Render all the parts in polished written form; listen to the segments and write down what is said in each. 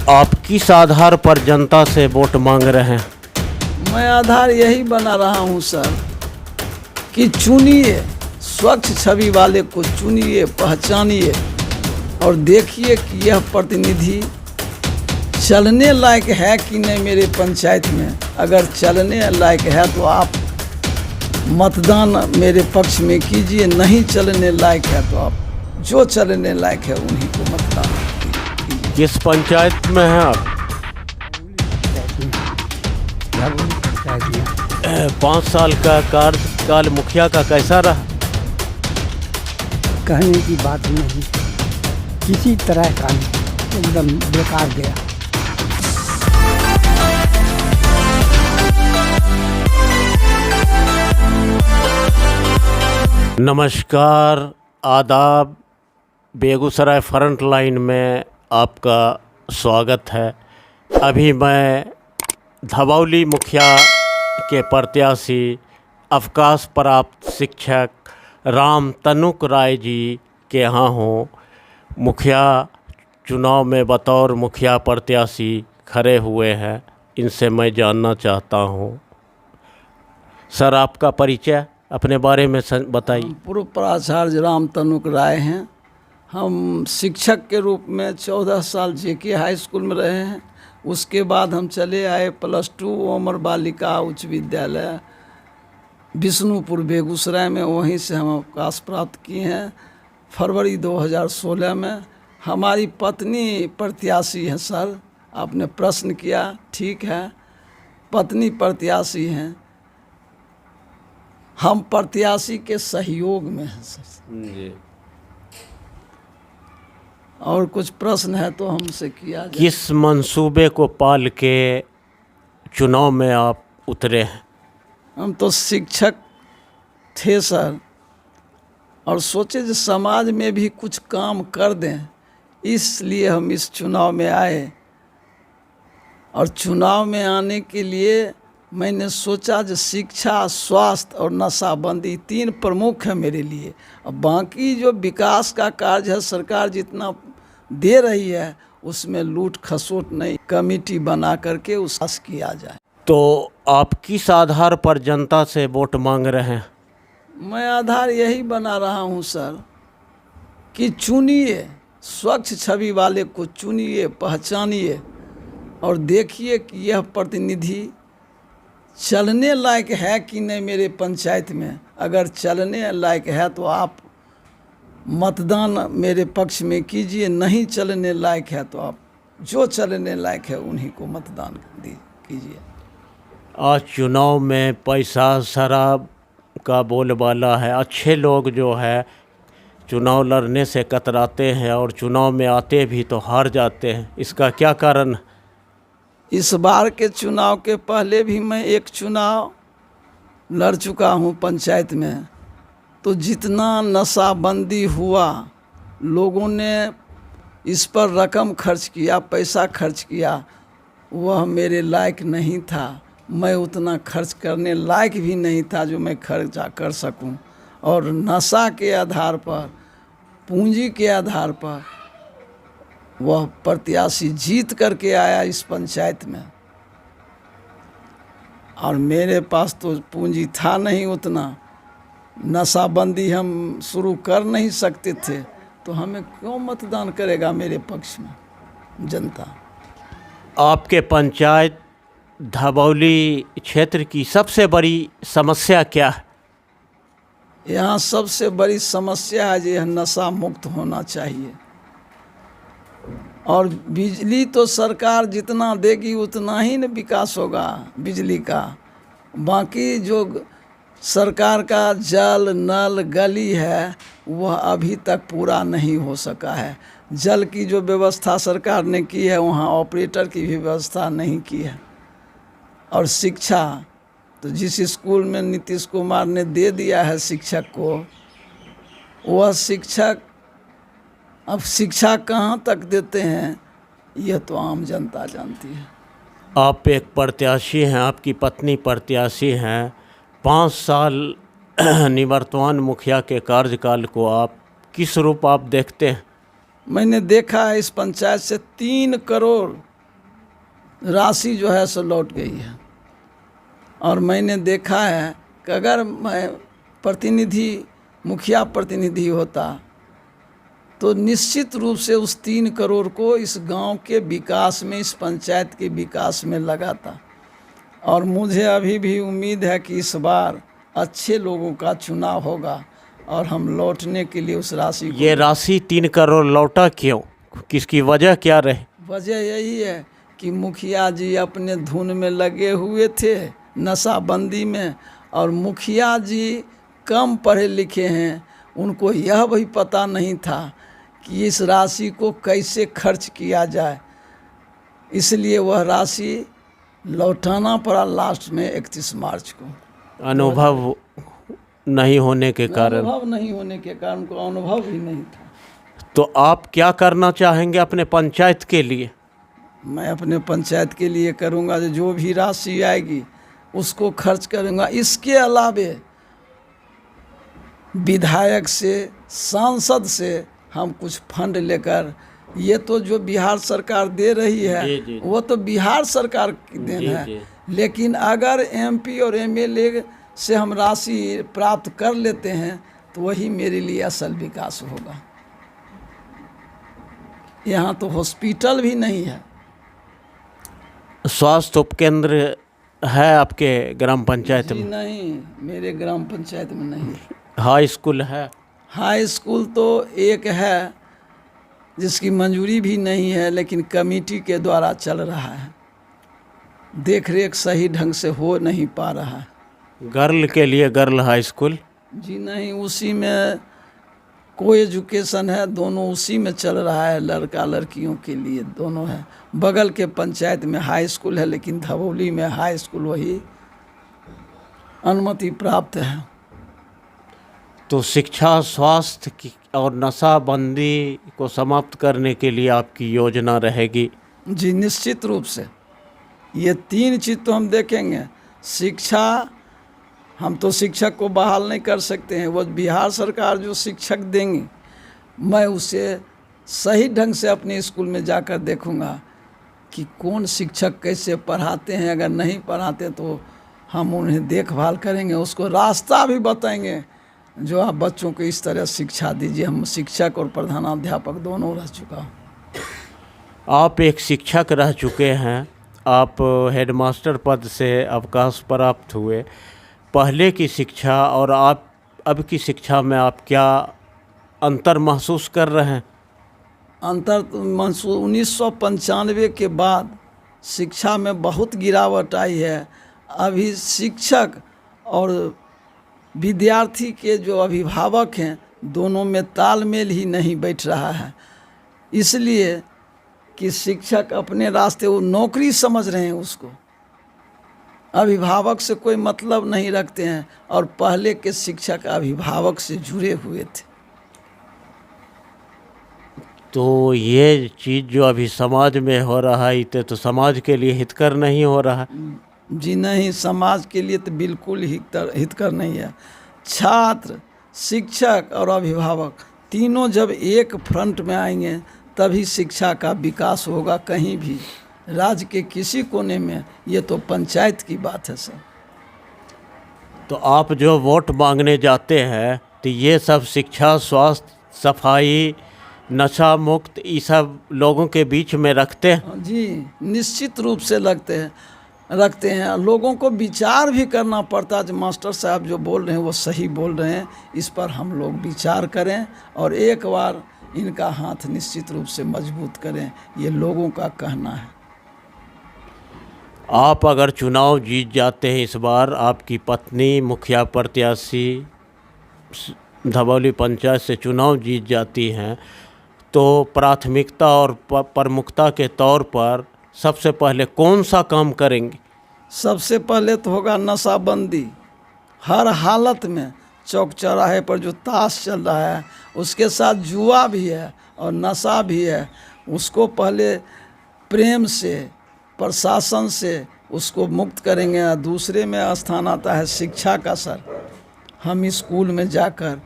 आप किस आधार पर जनता से वोट मांग रहे हैं? मैं आधार यही बना रहा हूं सर कि चुनिए, स्वच्छ छवि वाले को चुनिए, पहचानिए और देखिए कि यह प्रतिनिधि चलने लायक है कि नहीं मेरे पंचायत में। अगर चलने लायक है तो आप मतदान मेरे पक्ष में कीजिए, नहीं चलने लायक है तो आप जो चलने लायक है उन्हीं को मतदान कीजिए। किस पंचायत में हैं आप? 5 साल का कार्यकाल मुखिया का कैसा रहा? कहने की बात नहीं, किसी तरह का नहीं, एकदम बेकार गया। नमस्कार, आदाब। बेगूसराय फ्रंट लाइन में आपका स्वागत है। अभी मैं धवौली मुखिया के प्रत्याशी अवकाश प्राप्त शिक्षक राम तनुक राय जी के यहाँ हूँ। मुखिया चुनाव में बतौर मुखिया प्रत्याशी खड़े हुए हैं, इनसे मैं जानना चाहता हूँ। सर, आपका परिचय अपने बारे में बताइए। पूर्व प्राचार्य राम तनुक राय हैं। हम शिक्षक के रूप में 14 साल जेके हाई स्कूल में रहे हैं। उसके बाद हम चले आए +2 ओमर बालिका उच्च विद्यालय विष्णुपुर बेगूसराय में, वहीं से हम अवकाश प्राप्त किए हैं फरवरी 2016 में। हमारी पत्नी प्रत्याशी हैं सर, आपने प्रश्न किया, ठीक है, पत्नी प्रत्याशी हैं। हम प्रत्याशी के सहयोग में हैं सर जी। और कुछ प्रश्न है तो हमसे किया जाए। किस मंसूबे को पाल के चुनाव में आप उतरे हैं? हम तो शिक्षक थे सर, और सोचे जो समाज में भी कुछ काम कर दें, इसलिए हम इस चुनाव में आए। और चुनाव में आने के लिए मैंने सोचा जो शिक्षा, स्वास्थ्य और नशाबंदी 3 प्रमुख है मेरे लिए। अब बाकी जो विकास का कार्य है, सरकार जितना दे रही है उसमें लूट खसोट नहीं, कमेटी बना करके उसका किया जाए। तो आप किस आधार पर जनता से वोट मांग रहे हैं? मैं आधार यही बना रहा हूं सर कि चुनिए, स्वच्छ छवि वाले को चुनिए, पहचानिए और देखिए कि यह प्रतिनिधि चलने लायक है कि नहीं मेरे पंचायत में। अगर चलने लायक है तो आप मतदान मेरे पक्ष में कीजिए, नहीं चलने लायक है तो आप जो चलने लायक है उन्हीं को मतदान कीजिए। आज चुनाव में पैसा शराब का बोलबाला है। अच्छे लोग जो है चुनाव लड़ने से कतराते हैं और चुनाव में आते भी तो हार जाते हैं। इसका क्या कारण है? इस बार के चुनाव के पहले भी मैं एक चुनाव लड़ चुका हूँ पंचायत में, तो जितना नशाबंदी हुआ, लोगों ने इस पर रकम खर्च किया, पैसा खर्च किया, वह मेरे लायक नहीं था। मैं उतना खर्च करने लायक भी नहीं था जो मैं खर्चा कर सकूं। और नशा के आधार पर, पूंजी के आधार पर वह प्रत्याशी जीत करके आया इस पंचायत में, और मेरे पास तो पूंजी था नहीं उतना। नशाबंदी हम शुरू कर नहीं सकते थे, तो हमें क्यों मतदान करेगा मेरे पक्ष में जनता? आपके पंचायत धवौली क्षेत्र की सबसे बड़ी समस्या क्या है? यहाँ सबसे बड़ी समस्या है यह नशा मुक्त होना चाहिए। और बिजली तो सरकार जितना देगी उतना ही न विकास होगा बिजली का। बाकी जो सरकार का जल, नल, गली है वह अभी तक पूरा नहीं हो सका है। जल की जो व्यवस्था सरकार ने की है, वहाँ ऑपरेटर की भी व्यवस्था नहीं की है। और शिक्षा तो जिस स्कूल में नीतीश कुमार ने दे दिया है शिक्षक को, वह शिक्षक अब शिक्षा कहाँ तक देते हैं यह तो आम जनता जानती है। आप एक प्रत्याशी हैं, आपकी पत्नी प्रत्याशी हैं। 5 साल निवर्तमान मुखिया के कार्यकाल को आप किस रूप आप देखते हैं? मैंने देखा है इस पंचायत से 3 करोड़ राशि जो है सो लौट गई है। और मैंने देखा है कि अगर मैं मुखिया प्रतिनिधि होता तो निश्चित रूप से उस 3 करोड़ को इस गांव के विकास में, इस पंचायत के विकास में लगाता। और मुझे अभी भी उम्मीद है कि इस बार अच्छे लोगों का चुनाव होगा और हम लौटने के लिए उस राशि को। ये राशि 3 करोड़ लौटा क्यों? किसकी वजह क्या रहे? वजह यही है कि मुखिया जी अपने धुन में लगे हुए थे, नशाबंदी में। और मुखिया जी कम पढ़े लिखे हैं, उनको यह भी पता नहीं था कि इस राशि को कैसे खर्च किया जाए, इसलिए वह राशि लौटाना पड़ा लास्ट में 31 मार्च को। अनुभव नहीं होने के कारण। अनुभव नहीं होने के कारण, को अनुभव ही नहीं था। तो आप क्या करना चाहेंगे अपने पंचायत के लिए? मैं अपने पंचायत के लिए करूँगा जो भी राशि आएगी उसको खर्च करूँगा। इसके अलावे विधायक से, सांसद से हम कुछ फंड लेकर, ये तो जो बिहार सरकार दे रही है जी। वो तो बिहार सरकार की देन है। लेकिन अगर एमपी और एमएलए से हम राशि प्राप्त कर लेते हैं तो वही मेरे लिए असल विकास होगा। यहाँ तो हॉस्पिटल भी नहीं है। स्वास्थ्य उपकेंद्र है आपके ग्राम पंचायत जी में? नहीं, मेरे ग्राम पंचायत में नहीं। हाई स्कूल है? हाई स्कूल तो एक है जिसकी मंजूरी भी नहीं है, लेकिन कमेटी के द्वारा चल रहा है, देख रेख सही ढंग से हो नहीं पा रहा है। गर्ल के लिए गर्ल हाई स्कूल? जी नहीं, उसी में को एजुकेशन है, दोनों उसी में चल रहा है। लड़का लड़कियों के लिए दोनों है। बगल के पंचायत में हाई स्कूल है, लेकिन धवौली में हाई स्कूल वही अनुमति प्राप्त है। तो शिक्षा, स्वास्थ्य की और नशाबंदी को समाप्त करने के लिए आपकी योजना रहेगी? जी निश्चित रूप से। ये 3 चीज़ तो हम देखेंगे। शिक्षा, हम तो शिक्षक को बहाल नहीं कर सकते हैं, वो बिहार सरकार जो शिक्षक देंगी, मैं उसे सही ढंग से अपने स्कूल में जाकर देखूंगा कि कौन शिक्षक कैसे पढ़ाते हैं। अगर नहीं पढ़ाते तो हम उन्हें देखभाल करेंगे, उसको रास्ता भी बताएंगे जो आप बच्चों को इस तरह शिक्षा दीजिए। हम शिक्षक और प्रधानाध्यापक दोनों रह चुका हूँ। आप एक शिक्षक रह चुके हैं, आप हेडमास्टर पद से अवकाश प्राप्त हुए। पहले की शिक्षा और आप अब की शिक्षा में आप क्या अंतर महसूस कर रहे हैं? अंतर तो 1995 के बाद शिक्षा में बहुत गिरावट आई है। अभी शिक्षक और विद्यार्थी के जो अभिभावक हैं, दोनों में तालमेल ही नहीं बैठ रहा है। इसलिए कि शिक्षक अपने रास्ते, वो नौकरी समझ रहे हैं उसको, अभिभावक से कोई मतलब नहीं रखते हैं। और पहले के शिक्षक अभिभावक से जुड़े हुए थे। तो ये चीज़ जो अभी समाज में हो रहा है, इसे तो समाज के लिए हितकर नहीं हो रहा है। जी नहीं, समाज के लिए तो बिल्कुल हितकर नहीं है। छात्र, शिक्षक और अभिभावक तीनों जब एक फ्रंट में आएंगे तभी शिक्षा का विकास होगा कहीं भी, राज्य के किसी कोने में। ये तो पंचायत की बात है सर। तो आप जो वोट मांगने जाते हैं तो ये सब शिक्षा, स्वास्थ्य, सफाई, नशा मुक्त, ये सब लोगों के बीच में रखते हैं? जी निश्चित रूप से रखते हैं। लोगों को विचार भी करना पड़ता है। जो मास्टर साहब जो बोल रहे हैं वो सही बोल रहे हैं, इस पर हम लोग विचार करें और एक बार इनका हाथ निश्चित रूप से मजबूत करें, ये लोगों का कहना है। आप अगर चुनाव जीत जाते हैं इस बार, आपकी पत्नी मुखिया प्रत्याशी धवौली पंचायत से चुनाव जीत जाती हैं, तो प्राथमिकता और प्रमुखता के तौर पर सबसे पहले कौन सा काम करेंगे? सबसे पहले तो होगा नशाबंदी। हर हालत में चौक चौराहे पर जो ताश चल रहा है, उसके साथ जुआ भी है और नशा भी है, उसको पहले प्रेम से, प्रशासन से उसको मुक्त करेंगे। दूसरे में स्थान आता है शिक्षा का। सर, हम स्कूल में जाकर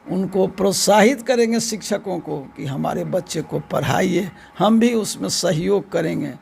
उनको प्रोत्साहित करेंगे, शिक्षकों को, कि हमारे बच्चे को पढ़ाइए। हम भी उसमें सहयोग करेंगे।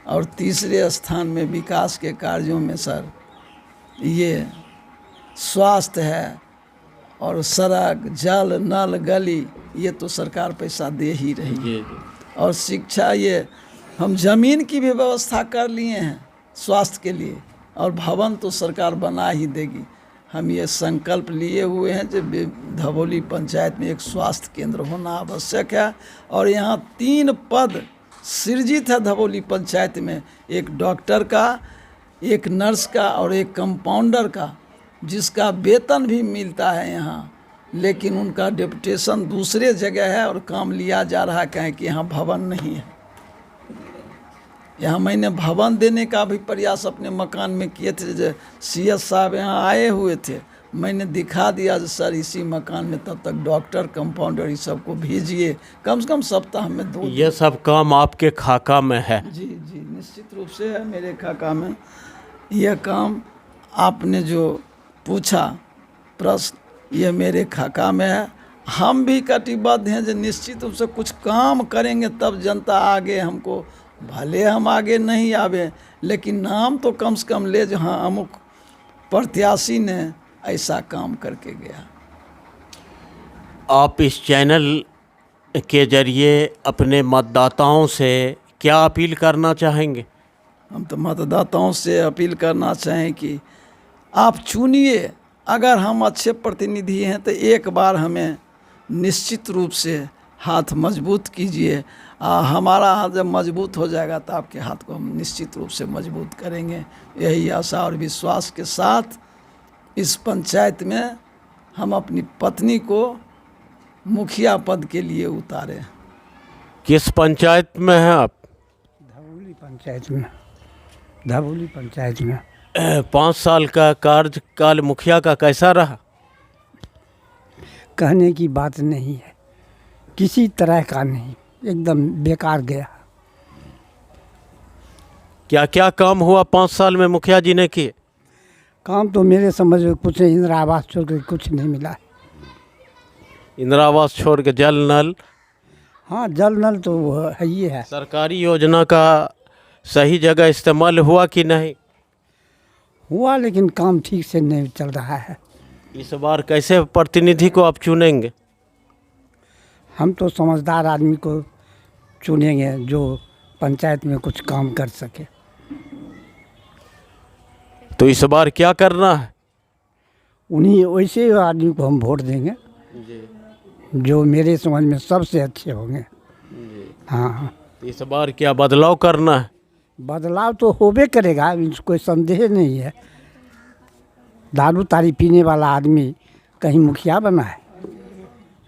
और तीसरे स्थान में विकास के कार्यों में सर ये स्वास्थ्य है, और सड़क, जल, नल, गली, ये तो सरकार पैसा दे ही रही है। और शिक्षा, ये हम जमीन की भी व्यवस्था कर लिए हैं स्वास्थ्य के लिए, और भवन तो सरकार बना ही देगी। हम ये संकल्प लिए हुए हैं कि धवौली पंचायत में एक स्वास्थ्य केंद्र होना आवश्यक है, और यहाँ 3 पद सृजित है धवौली पंचायत में, एक डॉक्टर का, एक नर्स का और एक कंपाउंडर का, जिसका वेतन भी मिलता है यहाँ, लेकिन उनका डेपुटेशन दूसरे जगह है और काम लिया जा रहा है, कहें कि यहाँ भवन नहीं है। यहाँ मैंने भवन देने का भी प्रयास अपने मकान में किए थे, जो CS साहब यहाँ आए हुए थे, मैंने दिखा दिया सर इसी मकान में तब तक डॉक्टर, कंपाउंडर, इस सबको भेजिए, कम से कम सप्ताह में 2 ये सब काम आपके खाका में है? जी जी, निश्चित रूप से है मेरे खाका में। यह काम आपने जो पूछा प्रश्न, ये मेरे खाका में है। हम भी कटिबद्ध हैं जो निश्चित रूप से कुछ काम करेंगे तब जनता आगे हमको, भले हम आगे नहीं आवे लेकिन नाम तो कम से कम ले, जो हाँ अमुक प्रत्याशी ने ऐसा काम करके गया। आप इस चैनल के जरिए अपने मतदाताओं से क्या अपील करना चाहेंगे? हम तो मतदाताओं से अपील करना चाहें कि आप चुनिए, अगर हम अच्छे प्रतिनिधि हैं तो एक बार हमें निश्चित रूप से हाथ मजबूत कीजिए। हमारा हाथ जब मजबूत हो जाएगा तो आपके हाथ को हम निश्चित रूप से मजबूत करेंगे। यही आशा और विश्वास के साथ इस पंचायत में हम अपनी पत्नी को मुखिया पद के लिए उतारे। किस पंचायत में हैं आप? धवौली पंचायत में, धवौली पंचायत में। 5 साल का कार्यकाल मुखिया का कैसा रहा? कहने की बात नहीं है, किसी तरह का नहीं, एकदम बेकार गया। क्या क्या काम हुआ 5 साल में मुखिया जी ने किए? काम तो मेरे समझ में कुछ नहीं, इंदिरा आवास छोड़ कर कुछ नहीं मिला है। इंदिरा आवास छोड़ के जल नल? हाँ, जल नल तो वो है ही है। सरकारी योजना का सही जगह इस्तेमाल हुआ कि नहीं? हुआ, लेकिन काम ठीक से नहीं चल रहा है। इस बार कैसे प्रतिनिधि को आप चुनेंगे? हम तो समझदार आदमी को चुनेंगे जो पंचायत में कुछ काम कर सके। तो इस बार क्या करना है? उन्हीं वैसे आदमी को हम वोट देंगे जो मेरे समझ में सबसे अच्छे होंगे। हाँ, इस बार क्या बदलाव करना है? बदलाव तो होबे करेगा, कोई संदेह नहीं है। दारू तारी पीने वाला आदमी कहीं मुखिया बना है?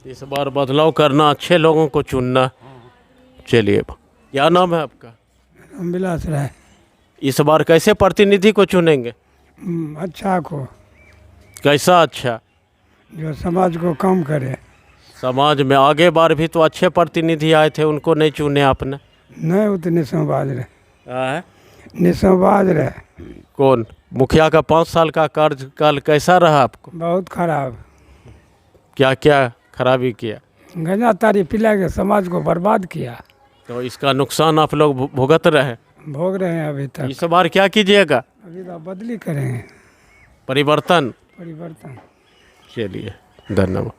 इस बार बदलाव करना, अच्छे लोगों को चुनना। चलिए, क्या नाम है आपका? विलास राय। इस बार कैसे प्रतिनिधि को चुनेंगे? अच्छा को, कैसा अच्छा? जो समाज को काम करे। समाज में आगे बार भी तो अच्छे प्रतिनिधि आए थे, उनको नहीं चुने आपने? नहीं, वो तो निसंवाद रहे। है? निसंवाद रहे। कौन? मुखिया का 5 साल का कार्यकाल कैसा रहा आपको? बहुत खराब। क्या क्या खराबी किया? गंजा तारी पिला के समाज को बर्बाद किया। तो इसका नुकसान आप लोग भुगत रहे? भोग रहे हैं अभी तक। इस बार क्या कीजिएगा? अभी तो बदली करेंगे, परिवर्तन। परिवर्तन। चलिए, धन्यवाद।